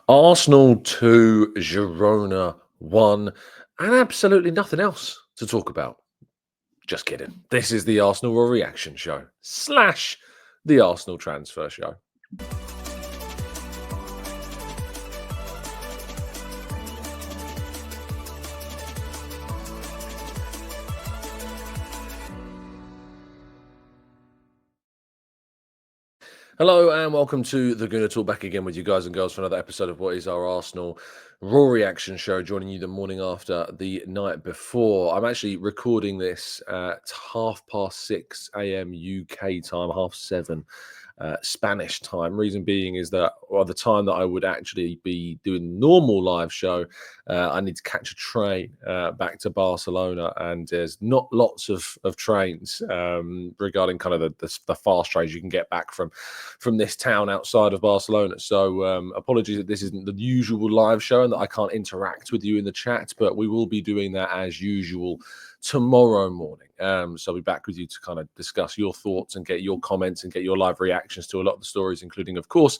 Arsenal 2, Girona 1, and absolutely nothing else to talk about. Just kidding. This is the Arsenal Raw Reaction Show slash the Arsenal Transfer Show. Hello and welcome to the Gooner Talk, back again with you guys and girls for another episode of what is our Arsenal Raw Reaction Show, joining you the morning after the night before. I'm actually recording this at 6:30 a.m. UK time, 7:30 Spanish time. Reason being is that the time that I would actually be doing normal live show, I need to catch a train back to Barcelona, and there's not lots of trains regarding kind of the fast trains you can get back from this town outside of Barcelona. So apologies that this isn't the usual live show and that I can't interact with you in the chat, but we will be doing that as usual tomorrow morning. So I'll be back with you to kind of discuss your thoughts and get your comments and get your live reactions to a lot of the stories, including, of course,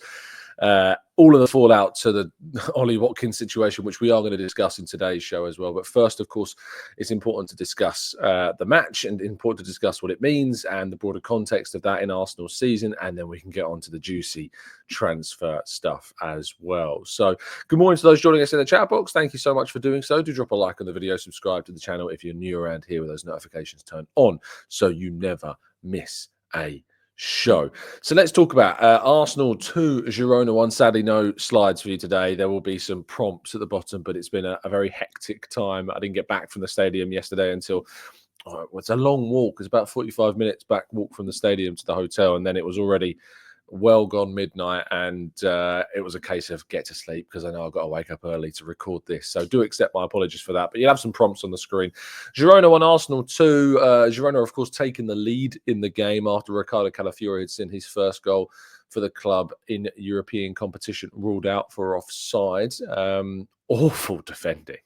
all of the fallout to the Ollie Watkins situation, which we are going to discuss in today's show as well. But first, of course, it's important to discuss the match and important to discuss what it means and the broader context of that in Arsenal's season. And then we can get on to the juicy transfer stuff as well. So good morning to those joining us in the chat box. Thank you so much for doing so. Do drop a like on the video, subscribe to the channel if you're new around here with those notifications turned on so you never miss a show. So let's talk about Arsenal 2, Girona 1. Sadly, no slides for you today. There will be some prompts at the bottom, but it's been a very hectic time. I didn't get back from the stadium yesterday until it's a long walk. It's about 45 minutes back walk from the stadium to the hotel, and then it was already well gone midnight, and it was a case of get to sleep because I know I've got to wake up early to record this. So do accept my apologies for that, but you'll have some prompts on the screen. Girona 1, Arsenal 2. Girona, of course, taking the lead in the game after Ricardo Calafiori had seen his first goal for the club in European competition ruled out for offside. Awful defending.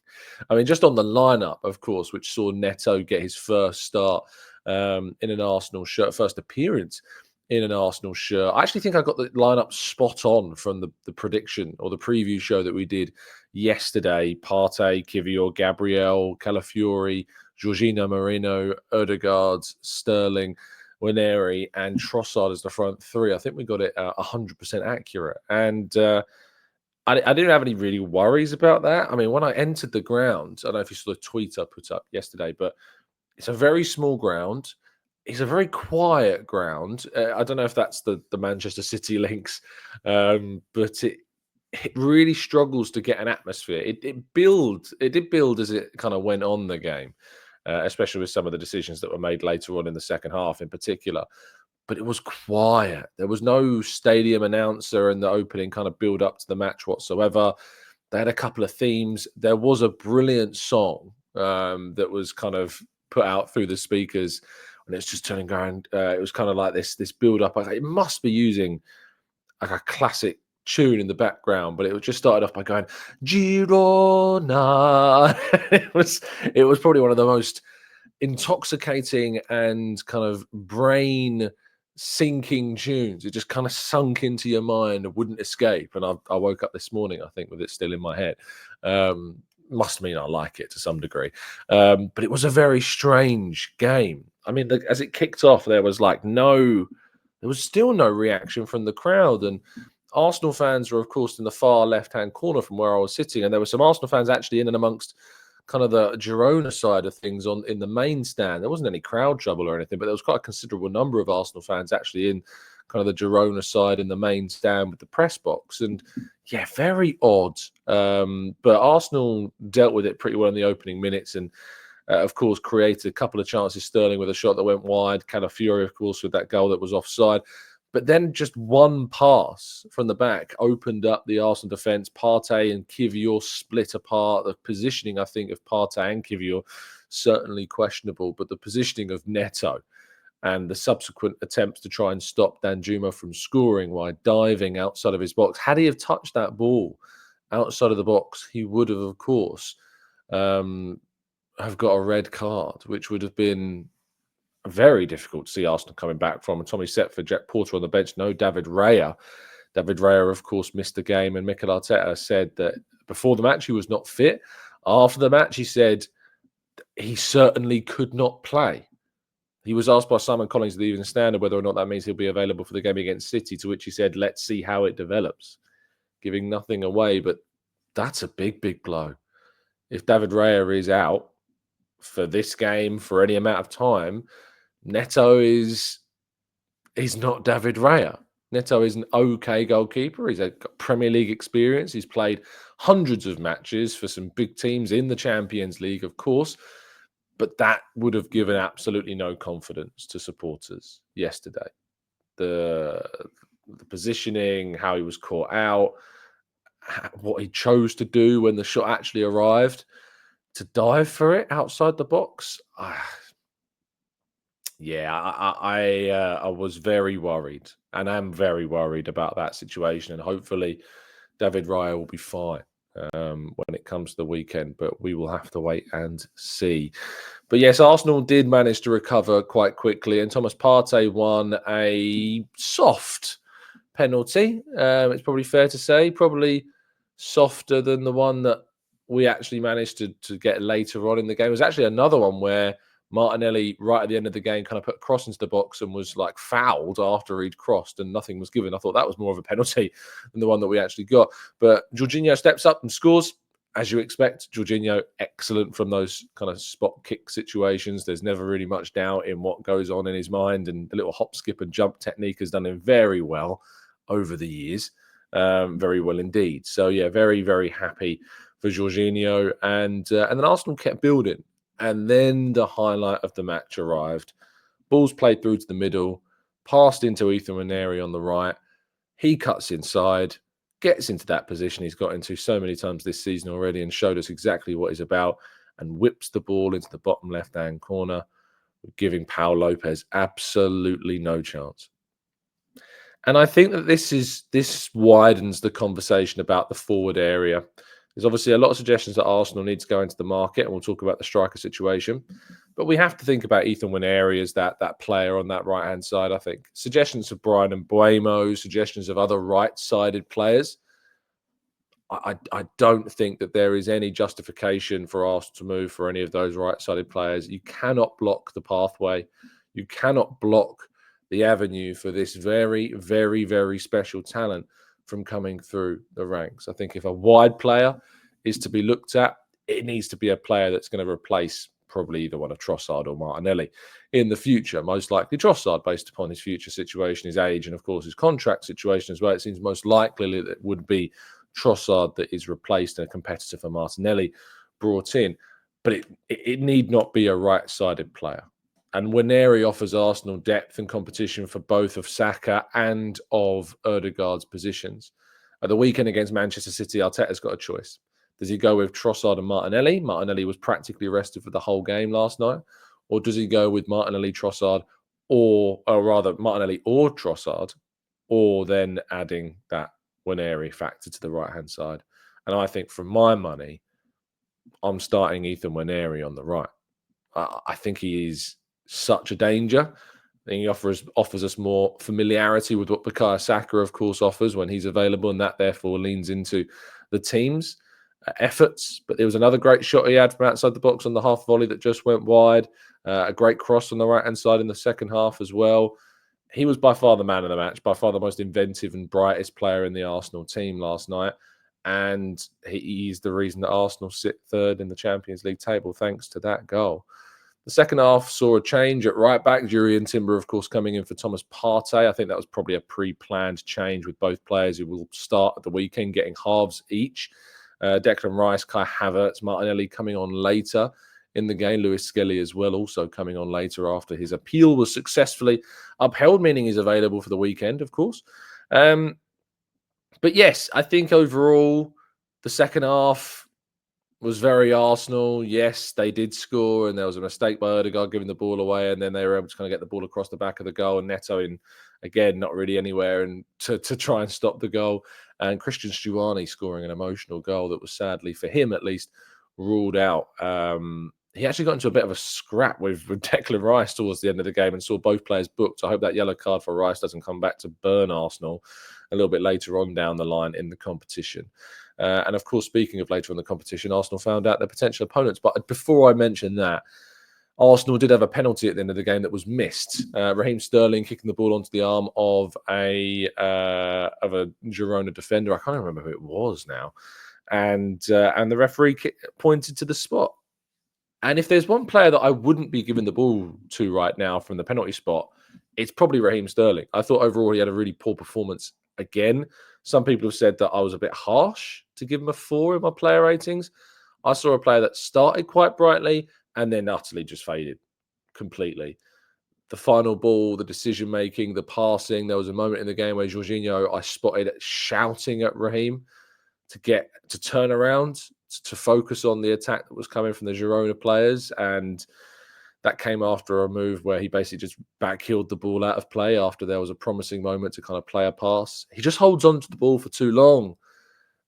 I mean, just on the lineup, of course, which saw Neto get his first start in an Arsenal shirt, first appearance in an Arsenal shirt. I actually think I got the lineup spot on from the prediction or the preview show that we did yesterday. Partey, Kivior, Gabriel, Calafiori, Jorginho, Moreno, Odegaard, Sterling, Waneri, and Trossard as the front three. I think we got it 100% accurate. And I didn't have any really worries about that. I mean, when I entered the ground, I don't know if you saw the tweet I put up yesterday, but it's a very small ground. It's a very quiet ground. I don't know if that's the Manchester City links, but it really struggles to get an atmosphere. It did build as it kind of went on the game, especially with some of the decisions that were made later on in the second half, in particular. But it was quiet. There was no stadium announcer in the opening kind of build up to the match whatsoever. They had a couple of themes. There was a brilliant song that was kind of put out through the speakers, and it's just turning around. It was kind of like this build up. It must be using like a classic tune in the background, but it just started off by going Girona. it was probably one of the most intoxicating and kind of brain sinking tunes. It just kind of sunk into your mind and wouldn't escape. And I woke up this morning, I think, with it still in my head. Must mean I like it to some degree. But it was a very strange game. I mean, as it kicked off, there was still no reaction from the crowd. And Arsenal fans were, of course, in the far left-hand corner from where I was sitting. And there were some Arsenal fans actually in and amongst kind of the Girona side of things in the main stand. There wasn't any crowd trouble or anything, but there was quite a considerable number of Arsenal fans actually in kind of the Girona side in the main stand with the press box. And yeah, very odd. But Arsenal dealt with it pretty well in the opening minutes and, of course, created a couple of chances. Sterling with a shot that went wide. Calafiori, of course, with that goal that was offside. But then just one pass from the back opened up the Arsenal defence. Partey and Kivior split apart. The positioning, I think, of Partey and Kivior certainly questionable, but the positioning of Neto and the subsequent attempts to try and stop Danjuma from scoring while diving outside of his box. Had he have touched that ball outside of the box, he would have, of course, have got a red card, which would have been very difficult to see Arsenal coming back from. And Tommy Setford, Jack Porter on the bench, no David Raya. David Raya, of course, missed the game, and Mikel Arteta said that before the match he was not fit. After the match, he said he certainly could not play. He was asked by Simon Collins of the Evening Standard whether or not that means he'll be available for the game against City, to which he said, let's see how it develops, giving nothing away. But that's a big, big blow. If David Raya is out for this game, for any amount of time, Neto is not David Raya. Neto is an okay goalkeeper. He's got Premier League experience. He's played hundreds of matches for some big teams in the Champions League, of course. But that would have given absolutely no confidence to supporters yesterday. The positioning, how he was caught out, what he chose to do when the shot actually arrived, to dive for it outside the box. I was very worried, and I'm very worried about that situation. And hopefully, David Raya will be fine when it comes to the weekend. But we will have to wait and see. But yes, Arsenal did manage to recover quite quickly, and Thomas Partey won a soft penalty. It's probably fair to say, probably softer than the one that we actually managed to get later on in the game. It was actually another one where Martinelli, right at the end of the game, kind of put a cross into the box and was like fouled after he'd crossed and nothing was given. I thought that was more of a penalty than the one that we actually got. But Jorginho steps up and scores. As you expect, Jorginho, excellent from those kind of spot kick situations. There's never really much doubt in what goes on in his mind, and the little hop, skip and jump technique has done him very well over the years. Very well indeed. So, yeah, very, very happy for Jorginho. And then Arsenal kept building. And then the highlight of the match arrived. Ball's played through to the middle, passed into Ethan Nwaneri on the right. He cuts inside, gets into that position he's got into so many times this season already and showed us exactly what he's about, and whips the ball into the bottom left-hand corner, giving Pau Lopez absolutely no chance. And I think that this widens the conversation about the forward area. There's obviously a lot of suggestions that Arsenal need to go into the market, and we'll talk about the striker situation. But we have to think about Ethan Nwaneri as that player on that right-hand side, I think. Suggestions of Brian and Mbeumo, suggestions of other right-sided players. I don't think that there is any justification for Arsenal to move for any of those right-sided players. You cannot block the pathway. You cannot block the avenue for this very, very, very special talent from coming through the ranks. I think if a wide player is to be looked at, it needs to be a player that's going to replace probably either one of Trossard or Martinelli in the future. Most likely Trossard, based upon his future situation, his age, and of course his contract situation as well. It seems most likely that it would be Trossard that is replaced and a competitor for Martinelli brought in. But it need not be a right-sided player. And Nwaneri offers Arsenal depth and competition for both of Saka and of Ødegaard's positions. At the weekend against Manchester City, Arteta's got a choice. Does he go with Trossard and Martinelli? Martinelli was practically rested for the whole game last night. Or does he go with Martinelli, Trossard, or rather Martinelli or Trossard, or then adding that Nwaneri factor to the right-hand side? And I think for my money, I'm starting Ethan Nwaneri on the right. I think he is such a danger. I think he offers us more familiarity with what Bukayo Saka, of course, offers when he's available, and that therefore leans into the team's efforts. But there was another great shot he had from outside the box on the half volley that just went wide. A great cross on the right-hand side in the second half as well. He was by far the man of the match, by far the most inventive and brightest player in the Arsenal team last night. And he's the reason that Arsenal sit third in the Champions League table, thanks to that goal. The second half saw a change at right back. Jurriën Timber, of course, coming in for Thomas Partey. I think that was probably a pre-planned change with both players who will start at the weekend, getting halves each. Declan Rice, Kai Havertz, Martinelli coming on later in the game. Lewis Skelly as well, also coming on later after his appeal was successfully upheld, meaning he's available for the weekend, of course. But yes, I think overall the second half was very Arsenal. Yes, they did score, and there was a mistake by Ødegaard giving the ball away, and then they were able to kind of get the ball across the back of the goal, and Neto in, again, not really anywhere and to try and stop the goal. And Christian Stuani scoring an emotional goal that was sadly, for him at least, ruled out. He actually got into a bit of a scrap with Declan Rice towards the end of the game and saw both players booked. I hope that yellow card for Rice doesn't come back to burn Arsenal. a little bit later on down the line in the competition. And of course, speaking of later on in the competition, Arsenal found out their potential opponents. But before I mention that, Arsenal did have a penalty at the end of the game that was missed. Raheem Sterling kicking the ball onto the arm of a Girona defender. I can't remember who it was now, and the referee pointed to the spot. And if there's one player that I wouldn't be giving the ball to right now from the penalty spot, it's probably Raheem Sterling. I thought overall he had a really poor performance again. Some people have said that I was a bit harsh to give him a 4 in my player ratings. I saw a player that started quite brightly and then utterly just faded completely. The final ball, the decision making, the passing. There was a moment in the game where Jorginho, I spotted shouting at Raheem to turn around, to focus on the attack that was coming from the Girona players. And that came after a move where he basically just backheeled the ball out of play after there was a promising moment to kind of play a pass. He just holds on to the ball for too long.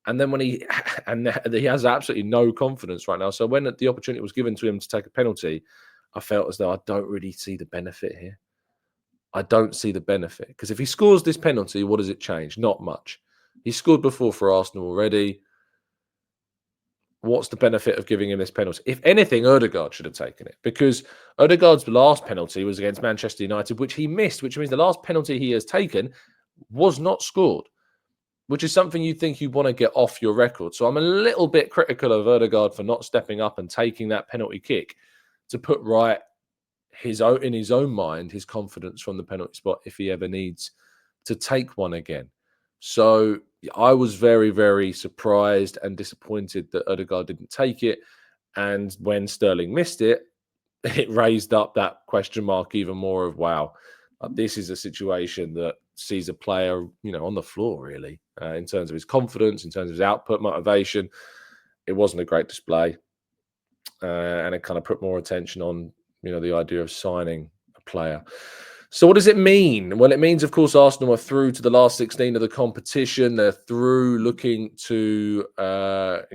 And then when he has absolutely no confidence right now. So when the opportunity was given to him to take a penalty, I felt as though I don't really see the benefit here. I don't see the benefit because if he scores this penalty, what does it change? Not much. He scored before for Arsenal already. What's the benefit of giving him this penalty? If anything, Odegaard should have taken it because Odegaard's last penalty was against Manchester United, which he missed, which means the last penalty he has taken was not scored, which is something you think you want to get off your record. So I'm a little bit critical of Odegaard for not stepping up and taking that penalty kick to put right in his own mind, his confidence from the penalty spot if he ever needs to take one again. So I was very, very surprised and disappointed that Odegaard didn't take it. And when Sterling missed it, it raised up that question mark even more of, wow, this is a situation that sees a player, on the floor, really, in terms of his confidence, in terms of his output, motivation. It wasn't a great display. And it kind of put more attention on, the idea of signing a player. So what does it mean? Well, it means, of course, Arsenal are through to the last 16 of the competition. They're through looking to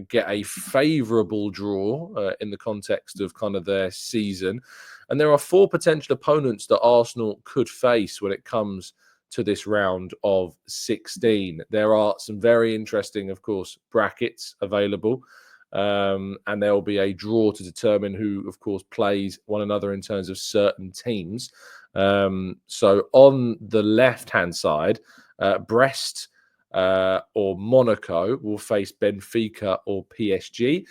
get a favourable draw in the context of kind of their season. And there are 4 potential opponents that Arsenal could face when it comes to this round of 16. There are some very interesting, of course, brackets available. And there will be a draw to determine who, of course, plays one another in terms of certain teams. So on the left-hand side, Brest or Monaco will face Benfica or PSG.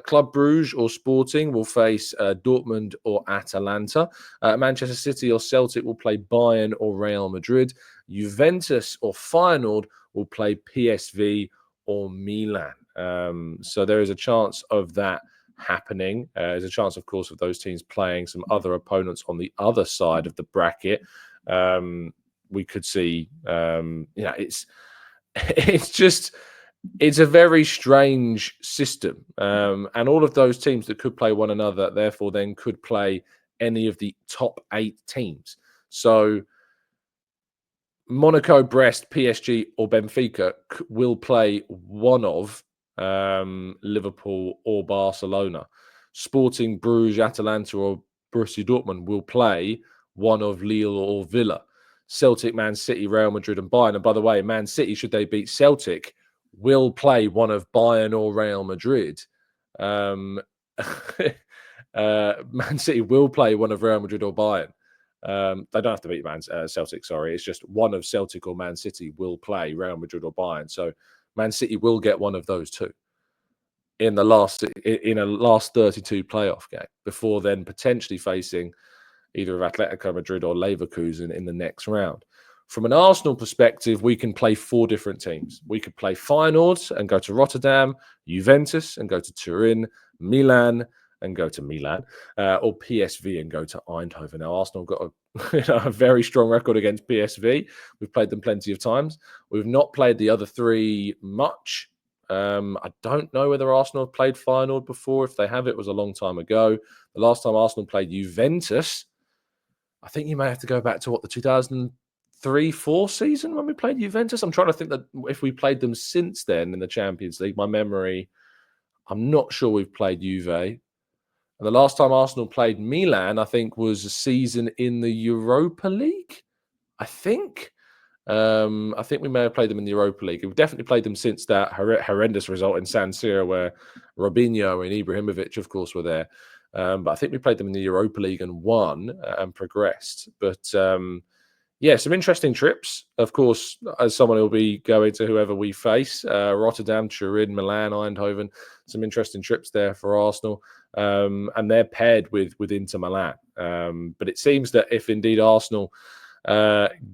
Club Brugge or Sporting will face Dortmund or Atalanta. Manchester City or Celtic will play Bayern or Real Madrid. Juventus or Feyenoord will play PSV or Milan. So there is a chance of that happening. There's a chance, of course, of those teams playing some other opponents on the other side of the bracket. We could see, it's a very strange system. And all of those teams that could play one another, therefore, then could play any of the top 8 teams. So Monaco, Brest, PSG, or Benfica will play one of Liverpool or Barcelona. Sporting, Bruges, Atalanta, or Borussia Dortmund will play one of Lille or Villa. Celtic, Man City, Real Madrid, and Bayern. And by the way, Man City, should they beat Celtic, will play one of Bayern or Real Madrid. Man City will play one of Real Madrid or Bayern. They don't have to beat Celtic, sorry. It's just one of Celtic or Man City will play Real Madrid or Bayern. So Man City will get one of those two in a last 32 playoff game before then potentially facing either of Atletico Madrid or Leverkusen in the next round. From an Arsenal perspective, we can play 4 different teams. We could play Feyenoord and go to Rotterdam, Juventus and go to Turin, Milan and go to Milan, or PSV and go to Eindhoven. Now, Arsenal got a very strong record against PSV. We've played them plenty of times. We've not played the other 3 much. I don't know whether Arsenal have played Feyenoord before. If they have, it was a long time ago. The last time Arsenal played Juventus, I think you may have to go back to the 2003-04 season when we played Juventus. I'm trying to think that if we played them since then in the Champions League. My memory, I'm not sure we've played Juve. And the last time Arsenal played Milan, I think, was a season in the Europa League, I think. I think we may have played them in the Europa League. We've definitely played them since that horrendous result in San Siro, where Robinho and Ibrahimovic, of course, were there. But I think we played them in the Europa League and won and progressed. But yeah, some interesting trips. Of course, as someone who'll be going to whoever we face, Rotterdam, Turin, Milan, Eindhoven, some interesting trips there for Arsenal. And they're paired with Inter Milan. But it seems that if indeed Arsenal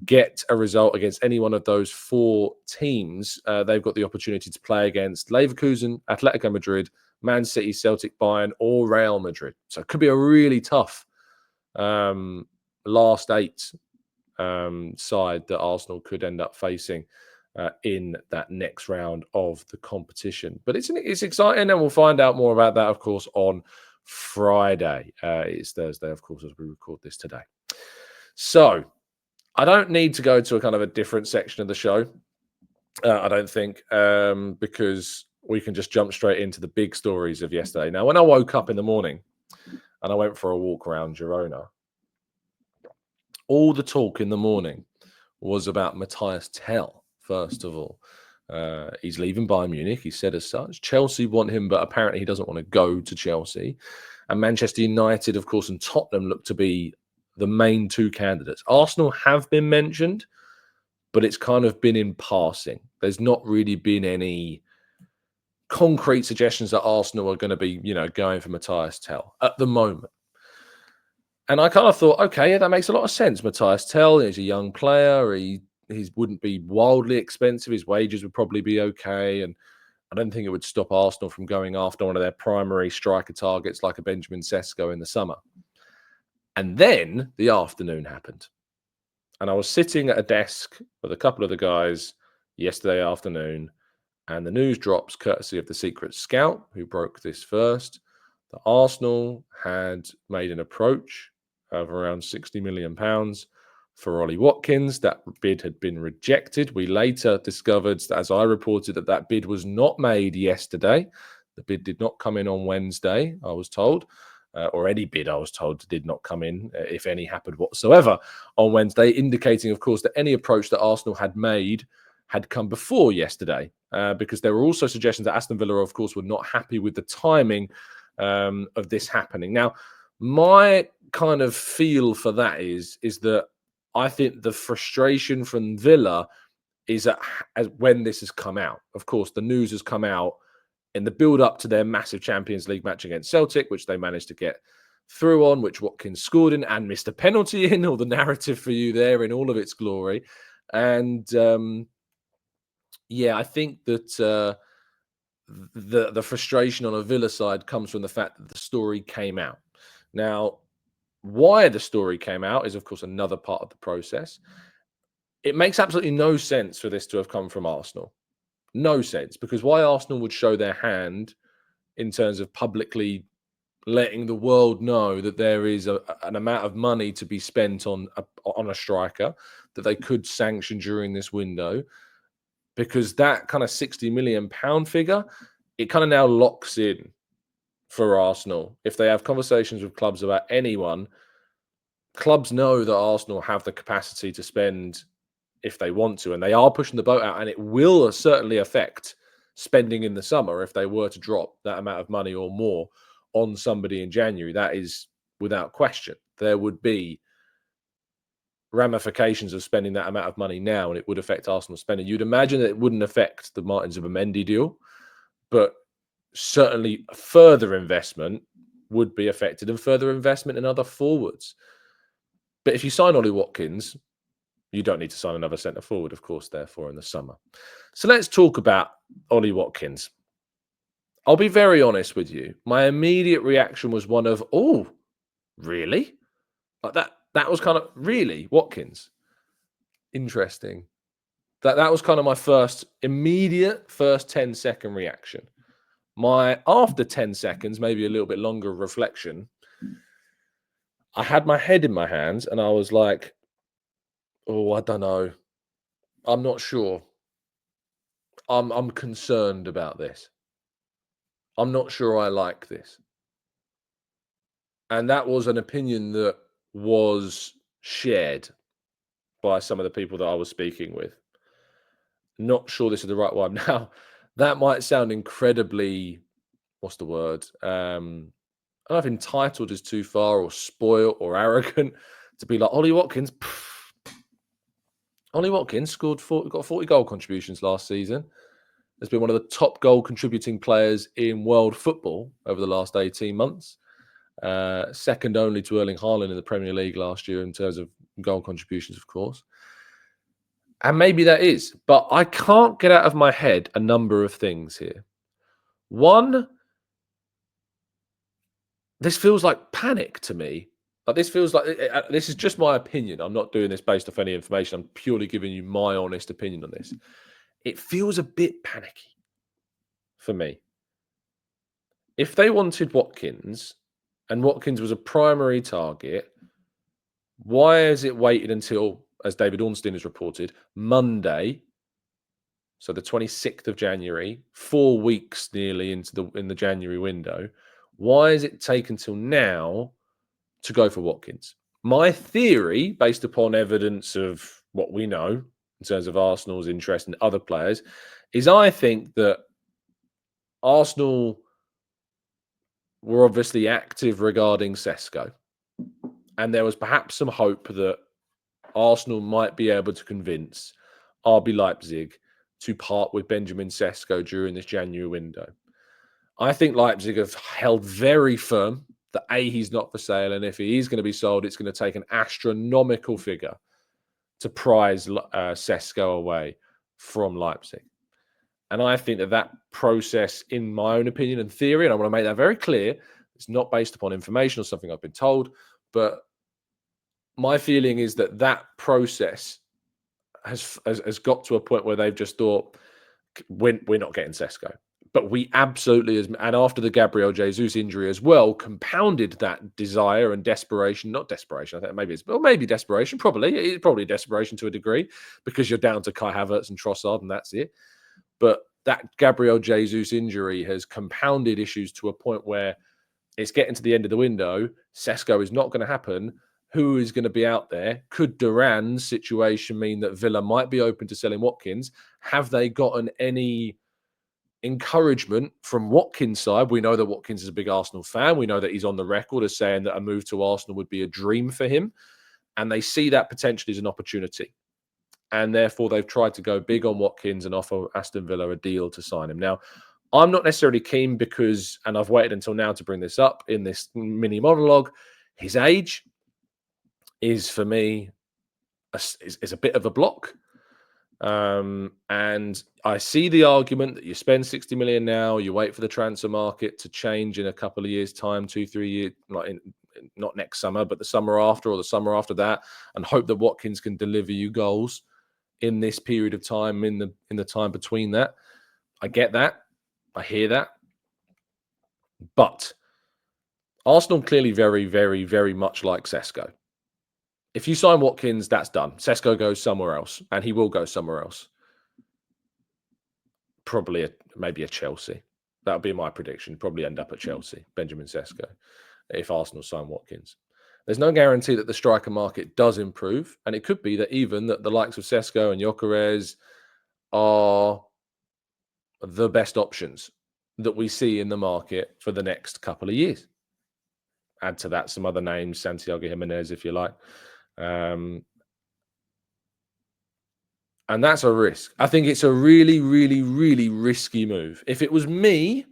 get a result against any one of those four teams, they've got the opportunity to play against Leverkusen, Atletico Madrid, Man City, Celtic, Bayern, or Real Madrid. So it could be a really tough last eight side that Arsenal could end up facing in that next round of the competition. But it's exciting, and we'll find out more about that, of course, on Friday. It's Thursday, of course, as we record this today. So I don't need to go to a kind of a different section of the show. I don't think, because we can just jump straight into the big stories of yesterday. Now, when I woke up in the morning and I went for a walk around Girona, all the talk in the morning was about Matthias Tell, first of all. He's leaving Bayern Munich. He said as such. Chelsea want him, but apparently he doesn't want to go to Chelsea. And Manchester United, of course, and Tottenham look to be the main two candidates. Arsenal have been mentioned, but it's kind of been in passing. There's not really been any concrete suggestions that Arsenal are going to be, going for Matthias Tell at the moment. And I kind of thought, okay, yeah, that makes a lot of sense. Matthias Tell is a young player. He wouldn't be wildly expensive. His wages would probably be okay. And I don't think it would stop Arsenal from going after one of their primary striker targets like a Benjamin Sesko in the summer. And then the afternoon happened. And I was sitting at a desk with a couple of the guys yesterday afternoon, and the news drops courtesy of the Secret Scout, who broke this first, that Arsenal had made an approach of around £60 million for Ollie Watkins. That bid had been rejected. We later discovered, as I reported, that bid was not made yesterday. The bid did not come in on Wednesday, I was told. Or any bid, I was told, did not come in, if any happened whatsoever, on Wednesday, indicating, of course, that any approach that Arsenal had made had come before yesterday, because there were also suggestions that Aston Villa, of course, were not happy with the timing of this happening. Now, my kind of feel for that is that I think the frustration from Villa is when this has come out. Of course, the news has come out in the build-up to their massive Champions League match against Celtic, which they managed to get through on, which Watkins scored in and missed a penalty in, all the narrative for you there in all of its glory. And yeah, I think that the frustration on a Villa side comes from the fact that the story came out. Now, why the story came out is, of course, another part of the process. It makes absolutely no sense for this to have come from Arsenal. No sense, because why Arsenal would show their hand in terms of publicly letting the world know that there is an amount of money to be spent on a striker that they could sanction during this window, because that kind of £60 million figure, it kind of now locks in for Arsenal. If they have conversations with clubs about anyone, clubs know that Arsenal have the capacity to spend if they want to, and they are pushing the boat out, and it will certainly affect spending in the summer if they were to drop that amount of money or more on somebody in January. That is without question. There would be ramifications of spending that amount of money now, and it would affect Arsenal spending. You'd imagine that it wouldn't affect the Martin Zubimendi deal, but certainly further investment would be affected, and further investment in other forwards. But if you sign Ollie Watkins, you don't need to sign another centre forward, of course, therefore, in the summer. So let's talk about Ollie Watkins. I'll be very honest with you. My immediate reaction was one of, oh, really? Like that was kind of, really, Watkins? Interesting. That was kind of my immediate first 10-second reaction. My after 10 seconds, maybe a little bit longer reflection, I had my head in my hands and I was like, oh, I don't know. I'm not sure. I'm concerned about this. I'm not sure I like this. And that was an opinion that was shared by some of the people that I was speaking with. Not sure this is the right one. Now, that might sound incredibly, what's the word? I don't know if entitled is too far, or spoiled, or arrogant to be like Ollie Watkins. Ollie Watkins got 40 goal contributions last season. Has been one of the top goal contributing players in world football over the last 18 months. Second only to Erling Haaland in the Premier League last year in terms of goal contributions, of course. And maybe that is, but I can't get out of my head a number of things here. One, this feels like panic to me. Like, this feels like this is just my opinion. I'm not doing this based off any information. I'm purely giving you my honest opinion on this. It feels a bit panicky for me. If they wanted Watkins and Watkins was a primary target, why has it waited until, as David Ornstein has reported, Monday, so the 26th of January, 4 weeks nearly in the January window? Why has it taken till now to go for Watkins? My theory, based upon evidence of what we know in terms of Arsenal's interest in other players, is I think that Arsenal were obviously active regarding Sesko. And there was perhaps some hope that Arsenal might be able to convince RB Leipzig to part with Benjamin Sesko during this January window. I think Leipzig have held very firm that A, he's not for sale, and if he is going to be sold, it's going to take an astronomical figure to prize Sesko away from Leipzig. And I think that process, in my own opinion and theory, and I want to make that very clear, it's not based upon information or something I've been told, but my feeling is that process has got to a point where they've just thought, we're not getting Sesko. But we absolutely, and after the Gabriel Jesus injury as well, compounded that desire and desperation. Not desperation, I think maybe desperation. It's probably desperation to a degree, because you're down to Kai Havertz and Trossard, and that's it. But that Gabriel Jesus injury has compounded issues to a point where it's getting to the end of the window. Sesko is not going to happen. Who is going to be out there? Could Duran's situation mean that Villa might be open to selling Watkins? Have they gotten any encouragement from Watkins' side? We know that Watkins is a big Arsenal fan. We know that he's on the record as saying that a move to Arsenal would be a dream for him. And they see that potentially as an opportunity. And therefore, they've tried to go big on Watkins and offer Aston Villa a deal to sign him. Now, I'm not necessarily keen because, and I've waited until now to bring this up in this mini monologue, his age is, for me, is a bit of a block. And I see the argument that you spend 60 million now, you wait for the transfer market to change in a couple of years' time, 2-3 years, not next summer, but the summer after or the summer after that, and hope that Watkins can deliver you goals in this period of time, in the time between that. I get that. I hear that. But Arsenal clearly very, very, very much like Sesko. If you sign Watkins, that's done. Sesko goes somewhere else, and he will go somewhere else. Probably maybe a Chelsea. That would be my prediction. Probably end up at Chelsea, Benjamin Sesko, if Arsenal sign Watkins. There's no guarantee that the striker market does improve, and it could be that even that the likes of Sesko and Gyökeres are the best options that we see in the market for the next couple of years. Add to that some other names, Santiago Jimenez, if you like. And that's a risk. I think it's a really, really, really risky move. If it was me,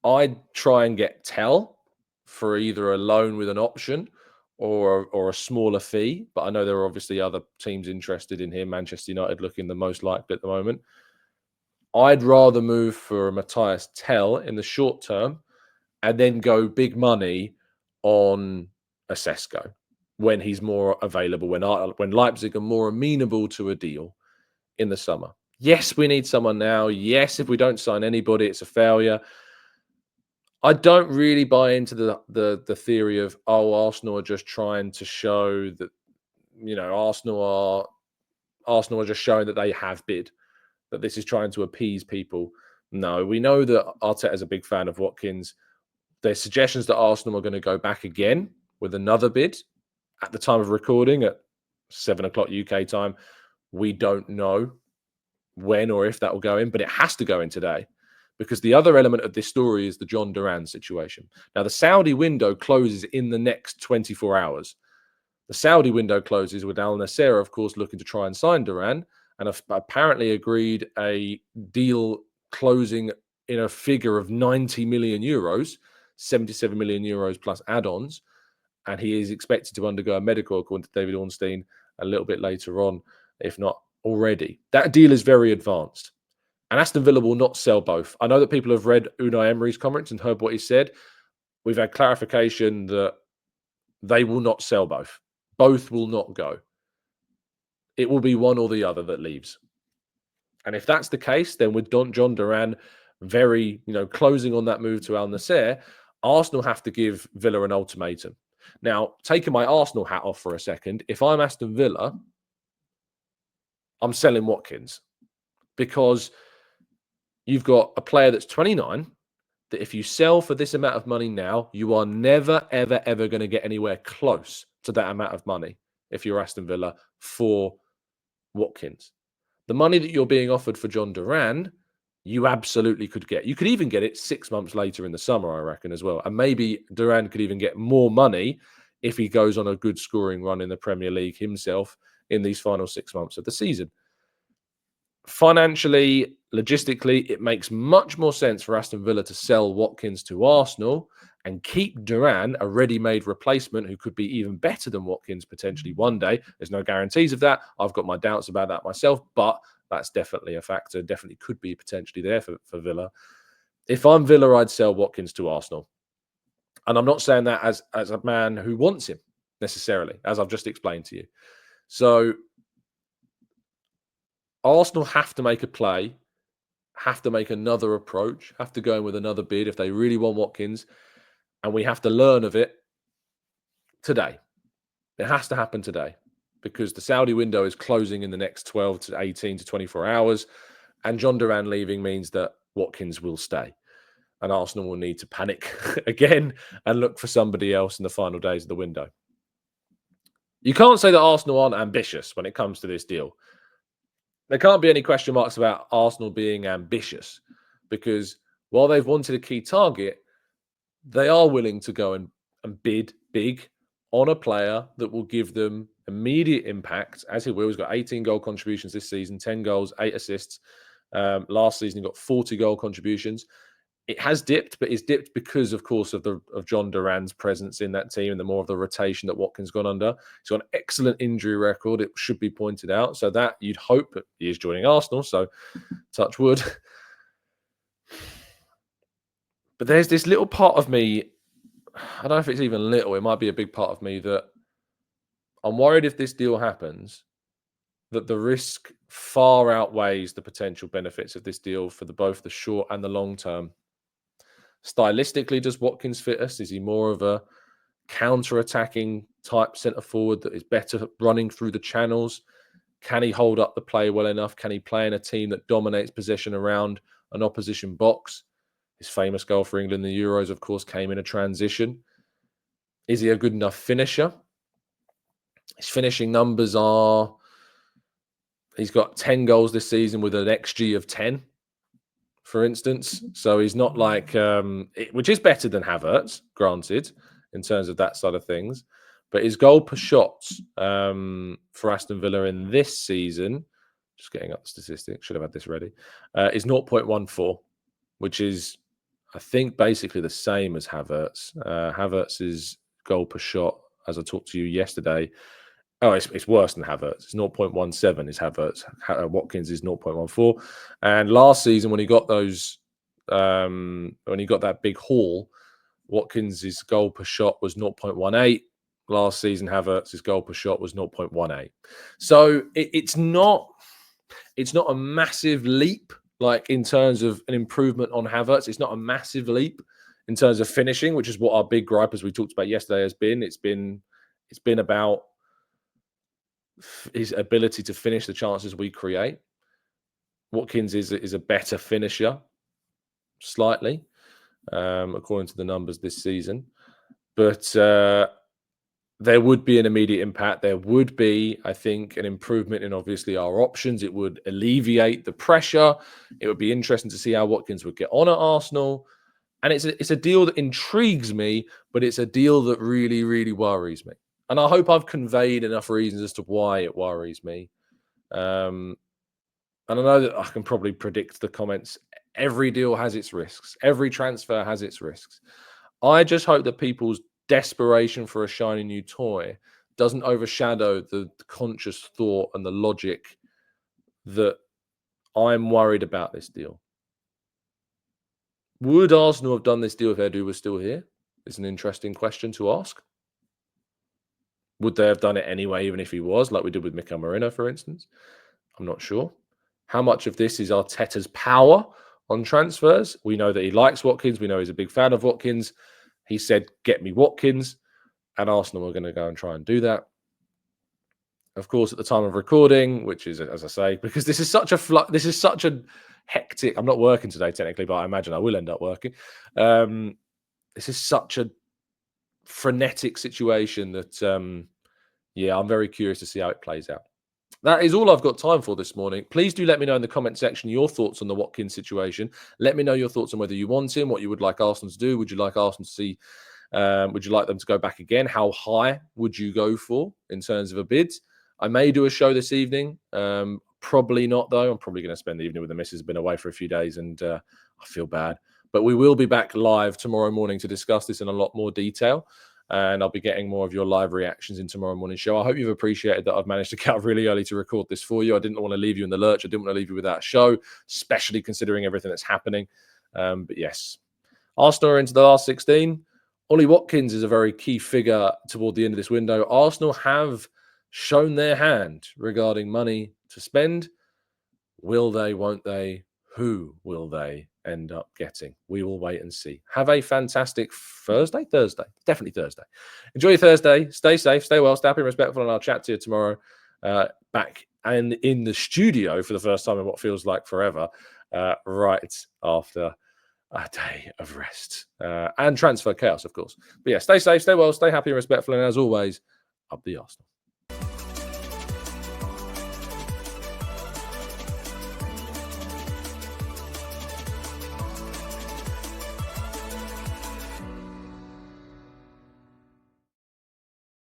I'd try and get Tell for either a loan with an option or a smaller fee. But I know there are obviously other teams interested in him. Manchester United looking the most likely at the moment. I'd rather move for Matthias Tell in the short term and then go big money on a Sesko when he's more available, when Leipzig are more amenable to a deal in the summer. Yes, we need someone now. Yes, if we don't sign anybody, it's a failure. I don't really buy into the theory of, Arsenal are just trying to show that, Arsenal are just showing that they have bid, that this is trying to appease people. No, we know that Arteta is a big fan of Watkins. There's suggestions that Arsenal are going to go back again with another bid at the time of recording at 7 o'clock UK time. We don't know when or if that will go in, but it has to go in today, because the other element of this story is the John Duran situation. Now, the Saudi window closes in the next 24 hours. The Saudi window closes with Al Nassr, of course, looking to try and sign Duran, and have apparently agreed a deal closing in a figure of 90 million euros, 77 million euros plus add-ons. And he is expected to undergo a medical, according to David Ornstein, a little bit later on, if not already. That deal is very advanced. And Aston Villa will not sell both. I know that people have read Unai Emery's comments and heard what he said. We've had clarification that they will not sell both. Both will not go. It will be one or the other that leaves. And if that's the case, then with John Duran very, closing on that move to Al Nassr, Arsenal have to give Villa an ultimatum. Now, taking my Arsenal hat off for a second, if I'm Aston Villa, I'm selling Watkins, because you've got a player that's 29 that if you sell for this amount of money now, you are never, ever, ever going to get anywhere close to that amount of money if you're Aston Villa for Watkins. The money that you're being offered for John Duran, you absolutely could get. You could even get it 6 months later in the summer, I reckon, as well. And maybe Duran could even get more money if he goes on a good scoring run in the Premier League himself in these final 6 months of the season. Financially, logistically, it makes much more sense for Aston Villa to sell Watkins to Arsenal and keep Duran, a ready-made replacement who could be even better than Watkins potentially one day. There's no guarantees of that. I've got my doubts about that myself, but that's definitely a factor. Definitely could be potentially there for Villa. If I'm Villa, I'd sell Watkins to Arsenal. And I'm not saying that as a man who wants him necessarily, as I've just explained to you. So Arsenal have to make a play, have to make another approach, have to go in with another bid if they really want Watkins, and we have to learn of it today. It has to happen today, because the Saudi window is closing in the next 12 to 18 to 24 hours, and John Duran leaving means that Watkins will stay, and Arsenal will need to panic again and look for somebody else in the final days of the window. You can't say that Arsenal aren't ambitious when it comes to this deal. There can't be any question marks about Arsenal being ambitious, because while they've wanted a key target, they are willing to go and bid big on a player that will give them immediate impact, as he will. He's got 18 goal contributions this season, 10 goals, 8 assists. Last season, he got 40 goal contributions. It has dipped, but it's dipped because, of course, of John Duran's presence in that team and the more of the rotation that Watkins gone under. He's got an excellent injury record, it should be pointed out. So that you'd hope that he is joining Arsenal. So touch wood. But there's this little part of me, I don't know if it's even little, it might be a big part of me, that I'm worried if this deal happens, that the risk far outweighs the potential benefits of this deal for both the short and the long term. Stylistically, does Watkins fit us? Is he more of a counter-attacking type centre forward that is better running through the channels? Can he hold up the play well enough? Can he play in a team that dominates possession around an opposition box? His famous goal for England in the Euros, of course, came in a transition. Is he a good enough finisher? His finishing numbers are, he's got 10 goals this season with an XG of 10. For instance, so he's not like, which is better than Havertz, granted, in terms of that side of things. But his goal per shots for Aston Villa in this season, just getting up the statistics, should have had this ready, is 0.14, which is, I think, basically the same as Havertz. Havertz's goal per shot, as I talked to you yesterday, it's worse than Havertz. It's 0.17 is Havertz. Watkins is 0.14. And last season, when he got those, when he got that big haul, Watkins' goal per shot was 0.18. Last season, Havertz's goal per shot was 0.18. So it's not a massive leap, like in terms of an improvement on Havertz. It's not a massive leap in terms of finishing, which is what our big gripe, as we talked about yesterday, has been. It's been about his ability to finish the chances we create. Watkins is a better finisher, slightly, according to the numbers this season. But there would be an immediate impact. There would be, I think, an improvement in obviously our options. It would alleviate the pressure. It would be interesting to see how Watkins would get on at Arsenal. And it's a deal that intrigues me, but it's a deal that really, really worries me. And I hope I've conveyed enough reasons as to why it worries me. Um, and I know that I can probably predict the comments. Every deal has its risks. Every transfer has its risks. I just hope that people's desperation for a shiny new toy doesn't overshadow the conscious thought and the logic that I'm worried about this deal. Would Arsenal have done this deal if Edu was still here? It's an interesting question to ask. Would they have done it anyway, even if he was, like we did with Mikael Marino, for instance? I'm not sure. How much of this is Arteta's power on transfers? We know that he likes Watkins. We know he's a big fan of Watkins. He said, "Get me Watkins," and Arsenal are going to go and try and do that. Of course, at the time of recording, which is, as I say, because this is such a hectic. I'm not working today technically, but I imagine I will end up working. This is such a frenetic situation that, yeah, I'm very curious to see how it plays out. That is all I've got time for this morning. Please do let me know in the comment section your thoughts on the Watkins situation. Let me know your thoughts on whether you want him, what you would like Arsenal to do. Would you like Arsenal to see? Would you like them to go back again? How high would you go for in terms of a bid? I may do a show this evening. Probably not, though. I'm probably going to spend the evening with the missus. Been away for a few days, and I feel bad. But we will be back live tomorrow morning to discuss this in a lot more detail. And I'll be getting more of your live reactions in tomorrow morning show. I hope you've appreciated that I've managed to get up really early to record this for you. I didn't want to leave you in the lurch. I didn't want to leave you without a show, especially considering everything that's happening. But yes, Arsenal are into the last 16. Ollie Watkins is a very key figure toward the end of this window. Arsenal have shown their hand regarding money to spend. Will they, won't they? Who will they end up getting? We will wait and see. Have a fantastic Thursday. Definitely Thursday. Enjoy your Thursday. Stay safe, stay well, stay happy and respectful, and I'll chat to you tomorrow back and in the studio for the first time in what feels like forever, right after a day of rest and transfer chaos, of course. But yeah, stay safe, stay well, stay happy and respectful, and as always, up the Arsenal.